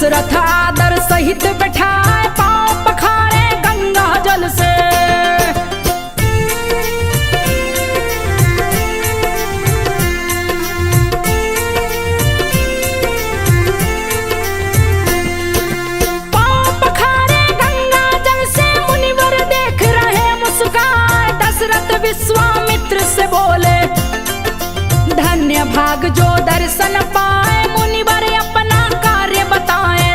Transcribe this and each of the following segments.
दशरथ आदर सहित बैठाए, पांव पखारे गंगा जल से। पांव पखारे गंगा जल से, मुनिवर देख रहे मुस्काए। दशरथ विश्वामित्र से बोले, धन्य भाग जो दर्शन पाए। मुनिवर अपना कार्य बताए,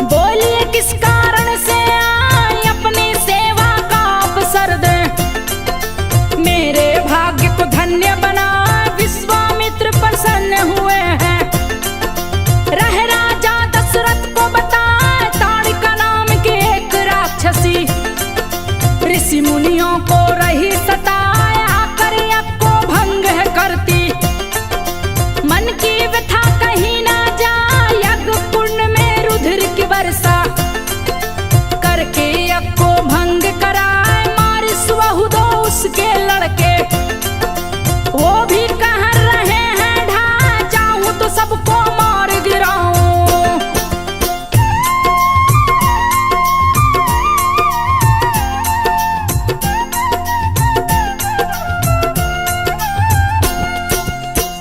बोलिए किस कारण से आए, अपनी सेवा का अवसर दे। मेरे भाग्य को धन्य बना, विश्वामित्र प्रसन्न हुए हैं। रह राजा दशरथ को बताए, ताड़िका नाम की एक राक्षसी, ऋषि मुनियों को रही सताए, आकर यज्ञ को भंग है करती। मन की व्यथा कहीं ना जाए, यज्ञ कुंड में रुधिर की वर्षा करके यज्ञ को भंग कराए। मार स्वहु दो उसके लड़के, वो भी कह रहे हैं ढा, चाहूं तो सबको मार गिराऊं।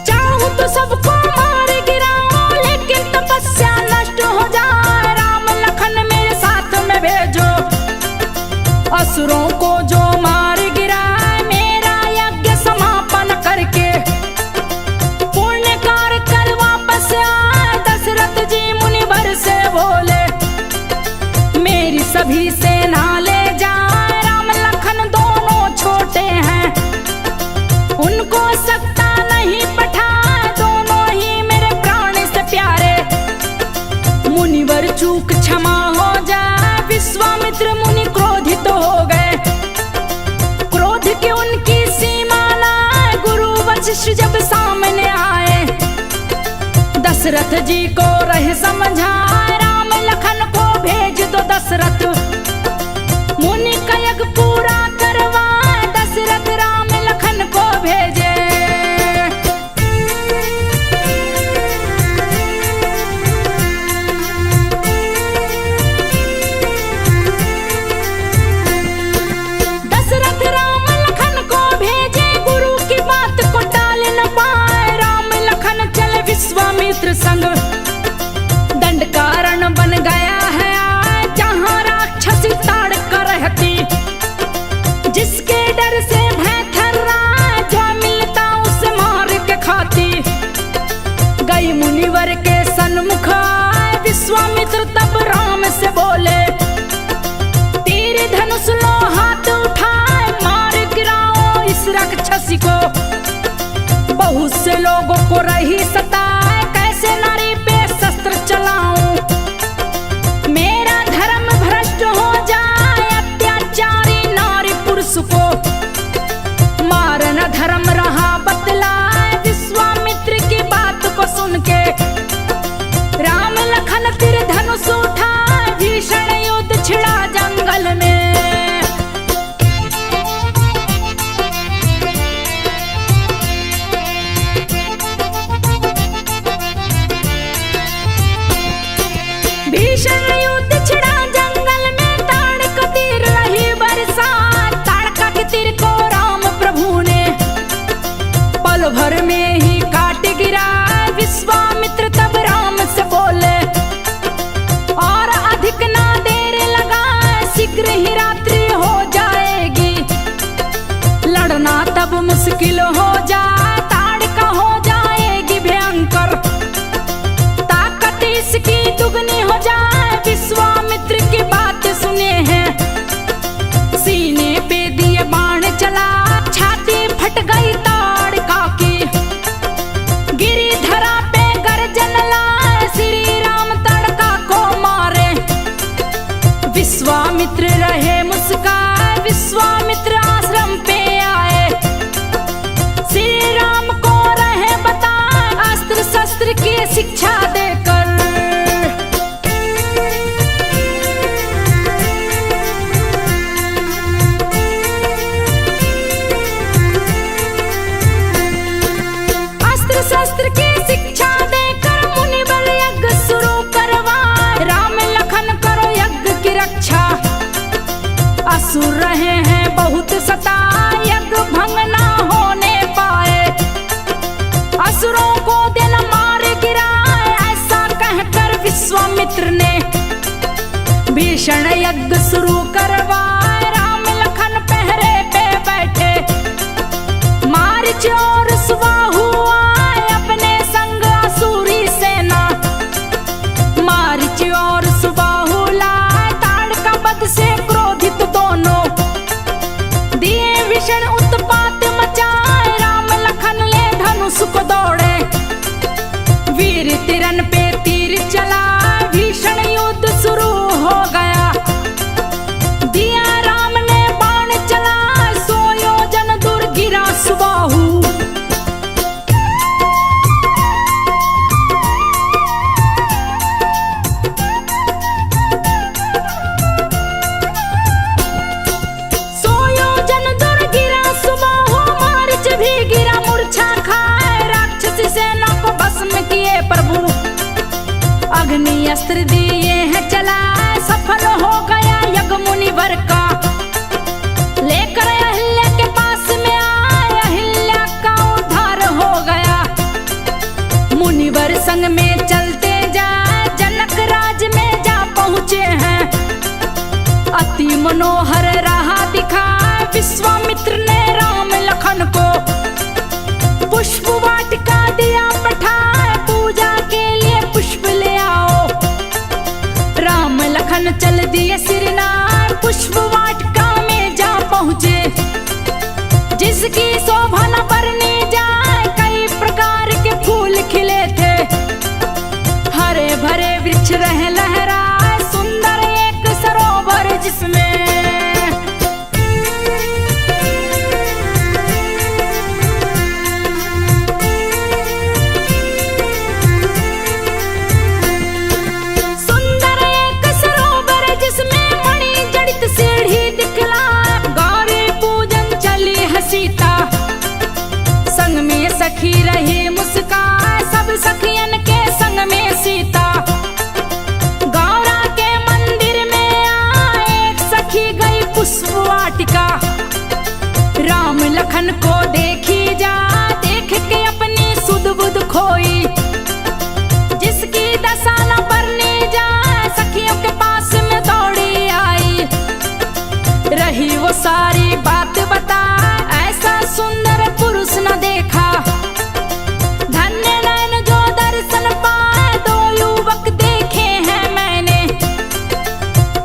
चाहूं तो सबको मार गिराऊं, लेकिन तपस्या नष्ट हो जाए। राम लखन मेरे साथ में भेजो, असुरों को जो मार गिराए। मेरा यज्ञ समापन करके पुण्य कार्य कर वापस आए। दशरथ जी मुनिवर से बोले, मेरी सभी सेना ले जाए। राम लखन दोनों छोटे हैं, उनको सत्ता नहीं पठाए। दोनों ही मेरे प्राण से प्यारे, मुनिवर चूक क्षमा हो जाए। विश्वामित्र मुनि क्रोधित हो गए, क्रोध की उनकी सीमा लाए। गुरु वशिष्ठ जब सामने आए, दशरथ जी को रह समझाए। राम लखन को भेज दो दशरथ, मुनि का यज्ञ पूरा करवाए। दशरथ राम लखन को भेजे। दशरथ राम लखन को भेजे, गुरु की बात को टाल न पाए। राम लखन चले विश्वामित्र संग, दंड कारण बन गया है आए। जहां राक्षसी ताड़का रहती, जिसके डर से भय थर्राए। जो मिलता उसे मार के खाती, गई मुनिवर के सन्मुख आए। विश्वामित्र तब राम से बोले, तीर धनुष लो हाथ उठाए। मार गिराओ इस राक्षसी को, बहुत से लोगों को रही सताए। कैसे नारी पे शस्त्र चलाऊं, मेरा धर्म भ्रष्ट हो जाए। अत्याचारी नारी पुरुष को मारना धर्म रहा बतलाए। विश्वामित्र की बात को सुन के राम लखन तीर धनुष उठाए। भीषण युद्ध छिड़ा जंगल में। भीषण युद्ध छिड़ा जंगल में, ताड़का तीर रही बरसा। ताड़का के तीर को राम प्रभु ने पल भर में ही काट गिरा। विश्वामित्र तब राम से बोले, और अधिक ना देर लगाए, शीघ्र ही रात्रि हो जाएगी। लड़ना तब मुश्किल हो जाए, ताड़का हो जाएगी भयंकर। ताकत इसकी दुगनी हो जाए। विश्वामित्र की बात सुने हैं, सीने पे दिए बाण चला। छाती फट गई ताड़का की, गिरी धरा पे गर्जन लाए। श्री राम ताड़का को मारे, विश्वामित्र रहे मुस्काए। विश्वामित्र आश्रम पे आए, श्री राम को रहे बताए। अस्त्र शस्त्र की शिक्षा देकर रक्षा। असुर रहे हैं बहुत सताए, यज्ञ भंग ना होने पाए। असुरों को दिन मार गिराए, ऐसा कहकर विश्वामित्र ने भीषण यज्ञ शुरू करवाए। राम लखन पहरे पे बैठे, मारीच और सुबाहु आए अपने संग असुरी सेना। मारीच और सुबाहु लाए, ताड़का वध से क्रोधित दोनों, दिए भीषण उत्पात मचाए। राम लखन ले धनुष को दौड़े, वीर तिरन पे तीर चला, भीषण युद्ध शुरू हो गया। दिया राम ने बाण चला, 100 योजन दूर गिरा सुबाहु। प्रभु अग्नि अस्त्र दिए हैं चला, सफल हो गया यज्ञ मुनिवर का। लेकर अहिल्या के पास में आए, अहिल्या का उद्धार हो गया। मुनिवर संग में चलते जाए, जनक राज में जा पहुँचे हैं। अति मनोहर राह दिखाए, विश्वामित्र ने राम लखन को पुष्प वाटिका दिया पठाए। पूजा के लिए पुष्प ले आओ, राम लखन चल दिए सिरनार। पुष्प वाटिका में जा पहुँचे, जिसकी शोभा न बरनी जाए। कई प्रकार के फूल खिले थे, हरे भरे वृक्ष रहे लहराए। सुंदर एक सरोवर जिसमें सीता संग में सखी रही मुस्कान। सब सखियन के संग में सीता गौरा के मंदिर में आए। एक सखी गई पुष्प वाटिका, राम लखन को देखी जा। देख के अपनी सुध बुध खोई, जिसकी दशा न बरनी जाए। सखियों के पास में दौड़ी आई, रही वो सारी बात बता। सुंदर पुरुष न देखा, धन्य नैन जो दर्शन पाए। 2 युवक देखे हैं मैंने,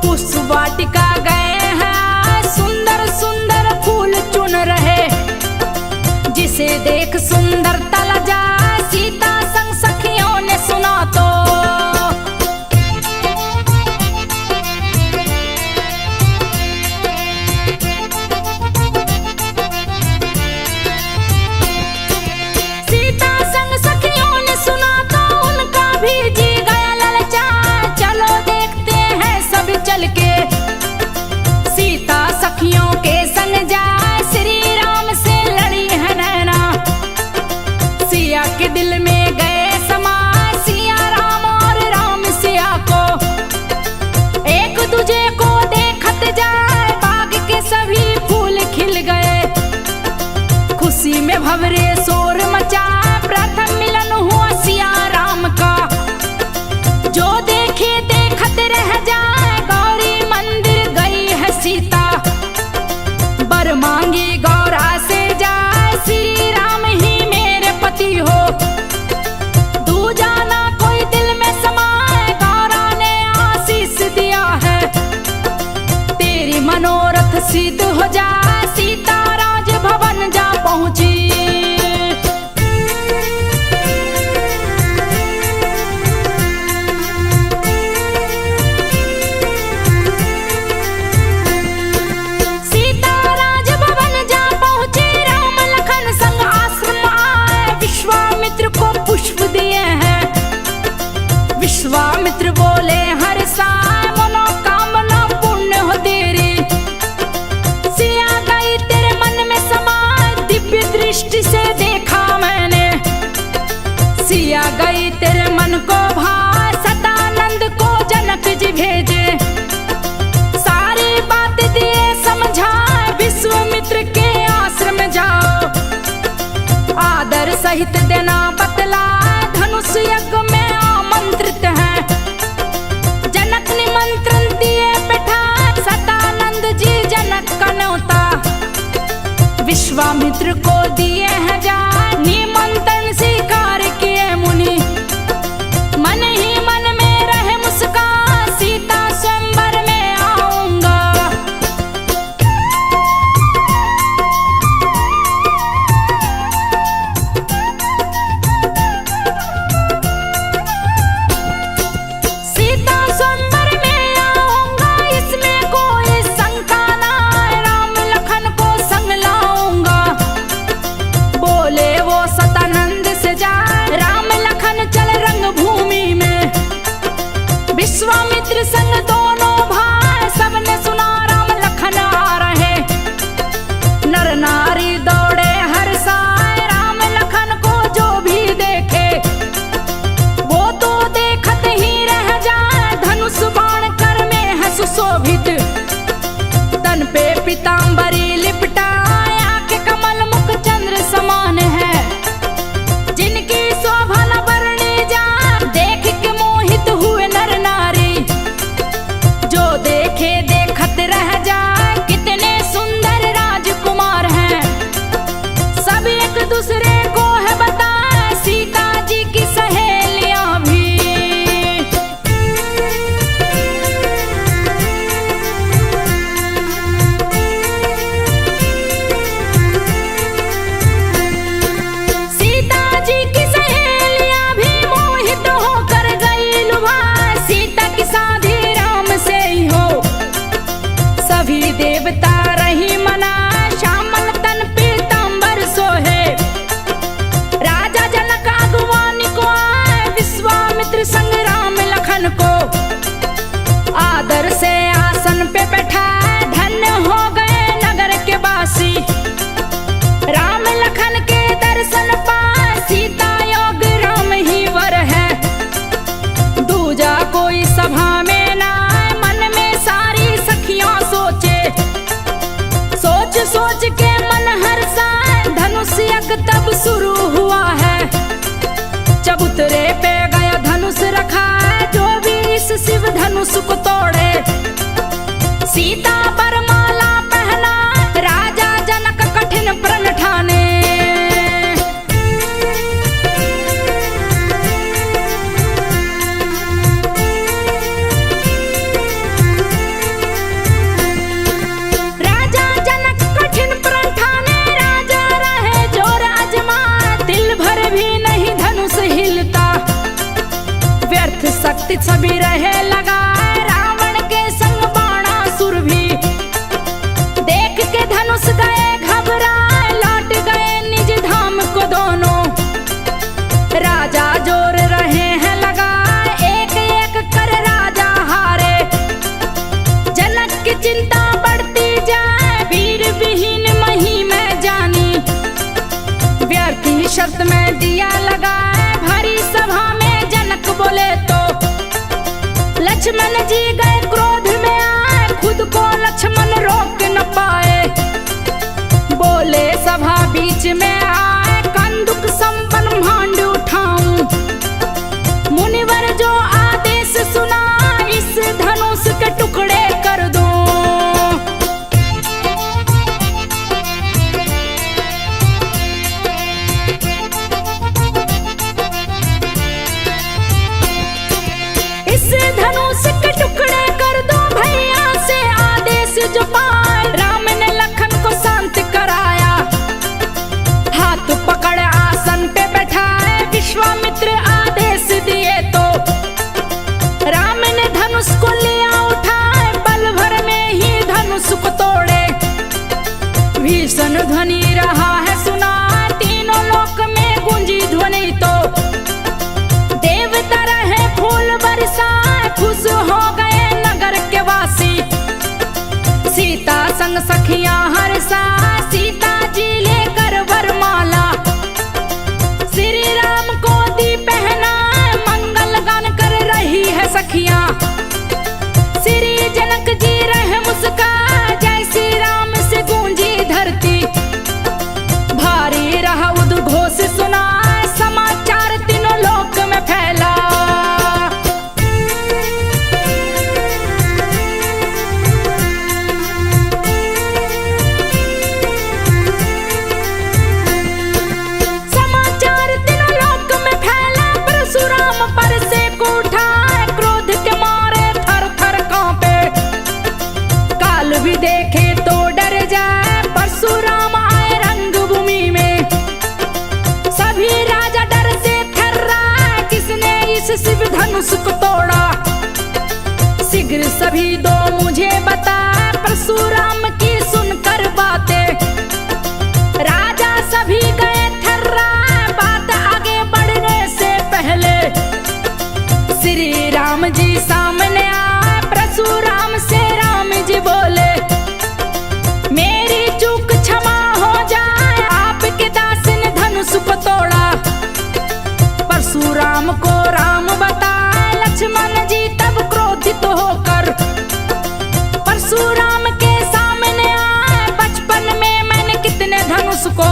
पुष्प वाटिका गए हैं। सुंदर सुंदर फूल चुन रहे, जिसे देख सुंदरता लजा। सीता संग सखियों ने सुना तो चल के सीता सखियों के संग जाए। श्री राम से लड़ी है नैना, सिया के दिल में गए समा। सिया राम और राम सिया को एक दूजे को देखत जाए। बाग के सभी फूल खिल गए, खुशी में भंवरे शोर मचा। प्रथम मिलन हुआ सिया राम का, जो देखे देखत रह जाए। सीता बर मांगी गौरा से जाए, श्री राम ही मेरे पति हो। दूजा ना कोई दिल में समाए, गौरा ने आशीष दिया है। तेरी मनोरथ सिद्ध हो जाए। सीता राज भवन जा पहुंची, सहित देना बतला, धनुष यज्ञ में आमंत्रित है। जनक निमंत्रण दिए बैठा, सदानंद जी जनक का न्योता। विश्वामित्र को दिए हैं जा, निमंत्रण स्वीकार किए मुनि। मन ही मन में रहे मुस्कान, सीता स्वयंवर में आऊंगा। सीता स्वयंवर में आऊंगा, इसमें कोई शंका ना, राम लखन को संग लाऊंगा। बोले वो सतानंद से जा, राम लखन चल रंगभूमि में। विश्वामित्र संग दोनों भाई, सबने सुना राम लखन आ रहे। नर नारी दौड़े हर साय, राम लखन को जो भी देखे वो तो देखत ही रह जाए। धनुष बाण कर में है सुशोभित, तन पे पीतांबरी लिपटाए। आंख कमल मुख चंद्र समान है, जिनकी शोभा न वर्णी जाए। देख के मोहित हुए नर नारी, जो देखे देखत रह जाए। कितने सुंदर राजकुमार हैं, सब एक दूसरे को है बताए। सीता जी की सहेलियां भी। सीता जी की सहेलियां भी मोहित होकर गई लुभा। सीता की शादी राम से ही हो, सभी देवता रही मना। श्यामल तन पीतांबर सोहे, राजा जनक अगवानी को आए। विश्वामित्र संग राम लखन को आदर से आसन पे बैठाए। धन्य हो गए नगर के वासी, राम लखन के दर्शन पाए। सीता योग राम ही वर है, दूजा कोई सभा में ना आए। मन में सारी सखियां सोचे, सोच सोच के मन हर्षाए। धनुष यज्ञ तब शुरू हुआ है, चबूतरे पे गया धनुष रखा है। जो भी इस शिव धनुष को तोड़े, सीता पर माला पहना। राजा जनक कठिन प्रण ठाने, राजा जनक कठिन प्रण ठाने। राजा रहे जोर अजमा, दिल भर भी नहीं धनुष हिलता। व्यर्थ शक्ति सभी रहे लगाए, रावण के संग बाणासुर भी। देख के धनुष गए घबराए, लौट गए निज धाम को दोनों। राजा जोर रहे हैं लगाए, एक एक कर राजा हारे। जनक की चिंता बढ़ती जाए, वीर विहीन मही में जानी। व्यर्थी शर्त में दिया लगाए, भरी सभा में जनक बोले तो। लक्ष्मण जी गए क्रोध में आए, खुद को लक्ष्मण रोक न पाए। बोले सभा बीच में आए, कंदुक संपन्न भांड उठाऊं। मुनिवर जो आदेश सुना, इस धनुष के टुकड़े कर दूं। इस धनुष के टुकड़े कर दो, भैया से आदेश जो पाए। राम ने लखन को शांत कराया, हाथ पकड़ आसन पे बैठाए। विश्वामित्र आदेश दिए तो, राम किस शिव धनुष को तोड़ा, शीघ्र सभी दो मुझे बता। परशुराम की सुनकर बातें राजा सभी गए थर्रा, बात आगे बढ़ने से पहले श्री राम जी सामने आए। परशुराम से राम जी बोले, मेरी चूक क्षमा हो जाए, आपके दास ने धनुष को तोड़ा। परशुराम को राम बताए, लक्ष्मण जी तब क्रोधित होकर परशुराम के सामने आए। बचपन में मैंने कितने धनुष को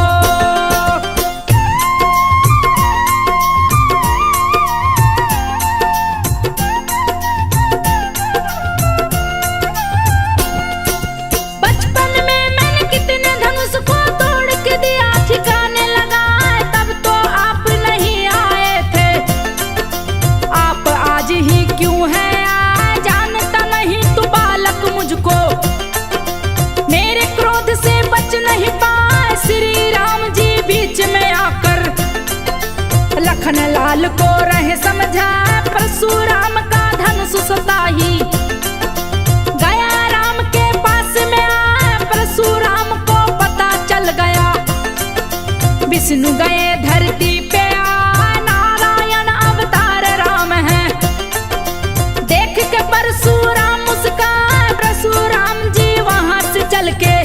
तोड़ के दिया ठिकाने लगा, तब तो आप नहीं आए थे। आप आज ही क्यों है आए, जानता नहीं तू बालक मुझको, मेरे क्रोध से बच नहीं पाए। श्री राम जी बीच में आकर लखन लाल को रहे समझा, परशुराम का धनुष सताही गया राम के पास में आए। परशुराम को पता चल गया, विष्णु गए धरती पे आ, नारायण अवतार राम है। देख के परशुराम मुस्कान, परशुराम जी वहां से चल के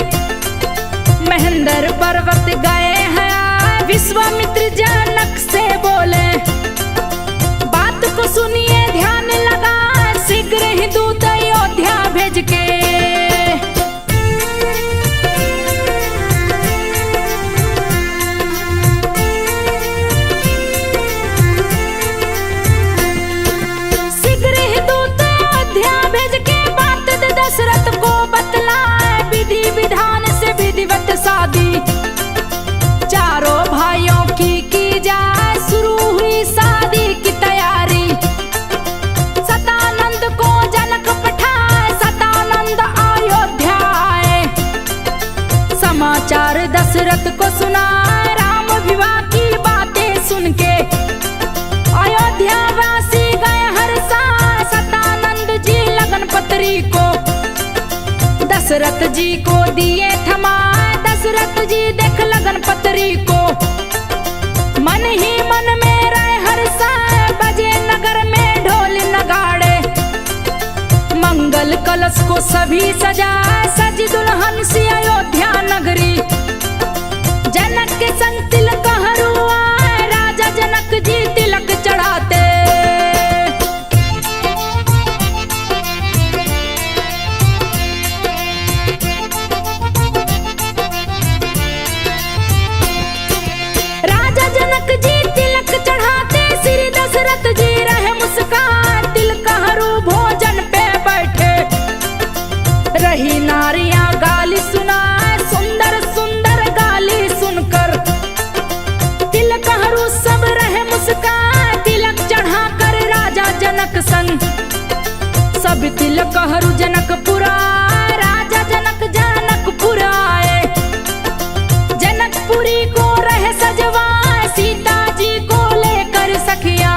महेंद्र पर्वत गए हैं। विश्वामित्र जनक से बोले, बात को सुनिए ध्यान लगा, शीघ्र ही दूत अयोध्या भेज के दशरथ को बतलाए, विधि विधान से विधिवत शादी चारों भाइयों की जाए। शुरू हुई शादी की तैयारी, सतानंद को जनक पठाए, सतानंद अयोध्या आए। समाचार दशरथ को सुनाए, राम विवाह की बातें सुन के अयोध्या वासी गए हर्षा। सतानंद जी लगन पत्री को दशरथ जी को दिए थमाए, दशरथ जी देख लगन पत्री को मन ही मन में रहे हर्षाए। बजे नगर में ढोल नगाड़े, मंगल कलश को सभी सजाए, सज दुल्हन सी अयोध्या नगरी। जनक के संग तिलक हरू आए, राजा जनक जी तिलक चढ़ाते। रही नारियां गाली सुनाए, सुंदर सुंदर गाली सुनकर तिलक हरू सब रहे मुस्कान। तिलक चढ़ा कर राजा जनक संग सब तिलक हरू जनकपुर आए, राजा जनक जनकपुर आए। जनकपुरी को रहे सजवाए, सीता जी को लेकर सखिया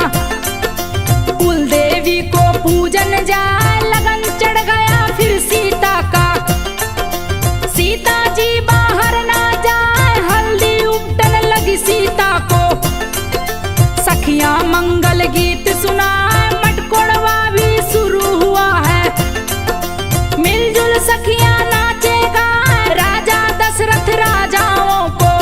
कुल देवी को पूजन जाए। लगन चढ़ गया फिर सीता का, सीता जी बाहर ना जाए, हल्दी उपटन लगी सीता को। सखियां मंगल गीत सुनाए, मटकोड़वा भी शुरू हुआ है। मिलजुल सखियां नाचेगा राजा दशरथ राजाओं को।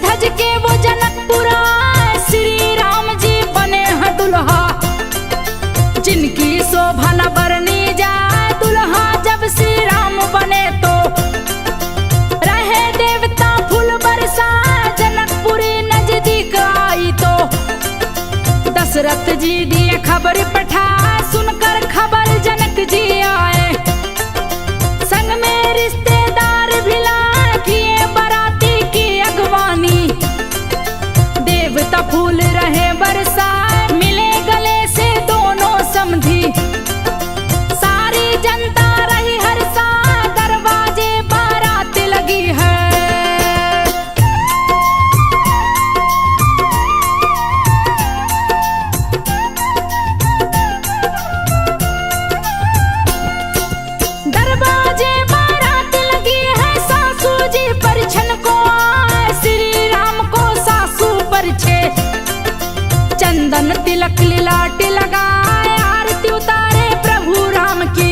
धज के वो जनकपुर आए, श्री राम जी बने हैं दुल्हा, जिनकी शोभा न बरनी जाए। दुल्हा जब श्री राम बने तो रहे देवता फूल बरसाए। जनकपुरी नजदीक आई तो दशरथ जी दिए खबर पठाए, सुनकर खबर जनक जी आए। तिलक लिलाट लगाए, आरती उतारे प्रभु राम की।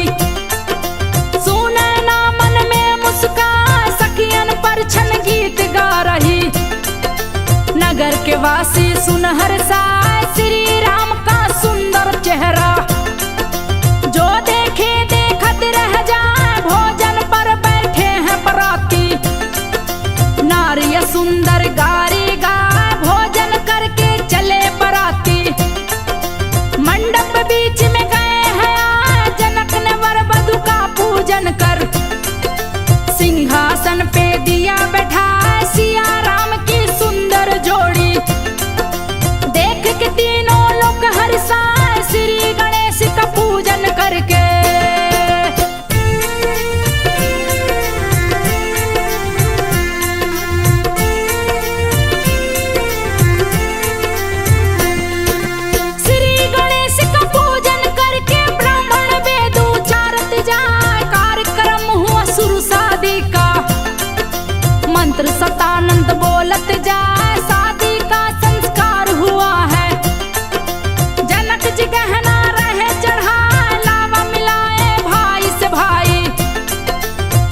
सुने ना मन में मुस्कान, सखियन पर छन गीत गा रही। नगर के वासी सुन हर्षाए, श्री राम का सुंदर चेहरा। जो देखे देखत रह जाए, भोजन पर बैठे हैं बराती। नारिय सुंदर गारी गाए, भोजन करके चले बराती। मंडप बीच में गए हैं आए, जनक ने वर वधु का पूजन कर। सिंहासन पे दिया बैठाए, सिया राम की सुंदर जोड़ी। देख के तीनों लोग हर्षाए, श्री गणेश का पूजन करके। श्री गणेश का पूजन करके ब्राह्मण वेद उचारत जाए। कार्यक्रम हुआ शुरू शादी का, मंत्र सतानंद बोलत जाए। शादी का संस्कार हुआ है, जनक जी गहना रहे चढ़ाए। लावा मिलाए भाई से भाई,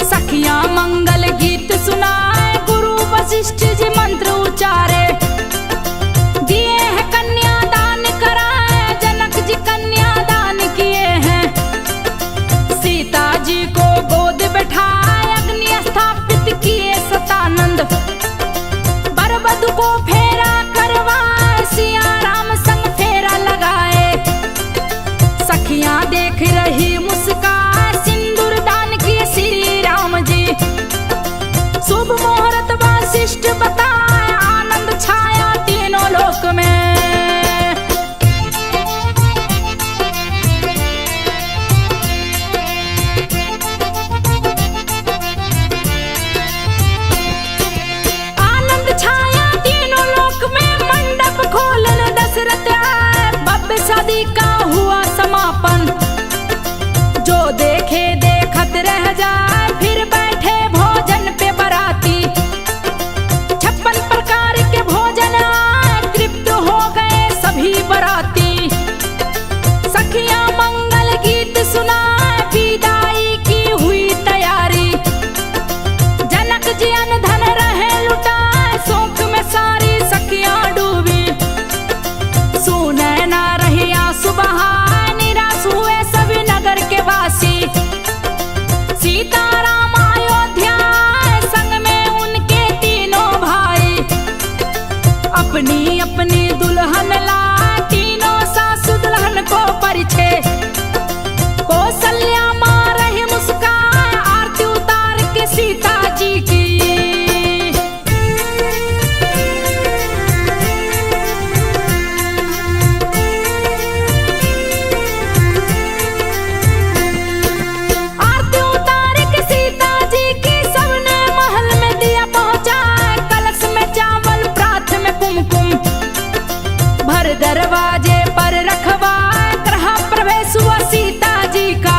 सखियां मंगल गीत सुनाए। गुरु वशिष्ठ जी मंत्र उचारे, दिए हैं कन्यादान कराए। जनक जी कन्यादान किए हैं, सीता जी को गोद बैठाए। अग्नि स्थापित किए सतानंद, वर वधु को फेरा करवाए। सिया राम संग फेरा लगाए, सखियां देख रही मुस्काए। सिंदूर दान किए श्री राम जी, शुभ मुहूर्त वशिष्ठ बताए। आनंद छाया तीनों लोक में। आनंद छाया तीनों लोक में, मंडप खोलन दशरथ आए। भव्य शादी का हुआ समापन, जो देखे देखत रह जाए। फिर बैठे भोजन पे बराती, 56 प्रकार के भोजन आए। तृप्त हो गए सभी बराती, सखियां मंगल गीत सुनाए। विदाई की हुई तैयारी, जनक जी अन धन रहे लुटाए। शोक में सारी सखियां डूबी, सुने ना रही आंसू बहाए। निराश हुए सभी नगर के वासी। सीताराम अयोध्या आए, संग में उनके तीनों भाई। अपनी अपनी दुल्हन लाए, तीनों सासु दुल्हन को परिछे। कौशल्या मां रही मुस्कान, आरती उतार के सीता जी की। आरती उतार के सीता जी की, सबने महल में दिया पहुंचाए। कलश में चावल, प्रात में कुमकुम, भर दरवाजे पर रखवाए। गृह प्रवेश हुआ सीता जी का,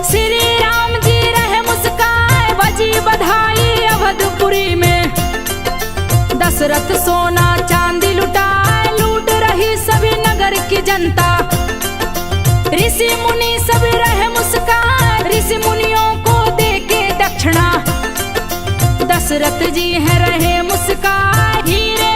श्री राम जी रहे मुस्काए। बजी बधाई अवधपुरी में, दशरथ सोना चांदी लुटाए। लूट रही सभी नगर की जनता, ऋषि मुनि सभी रहे मुस्काए। ऋषि मुनियों को देके दक्षिणा, दशरथ जी है रहे मुस्काए। हीरे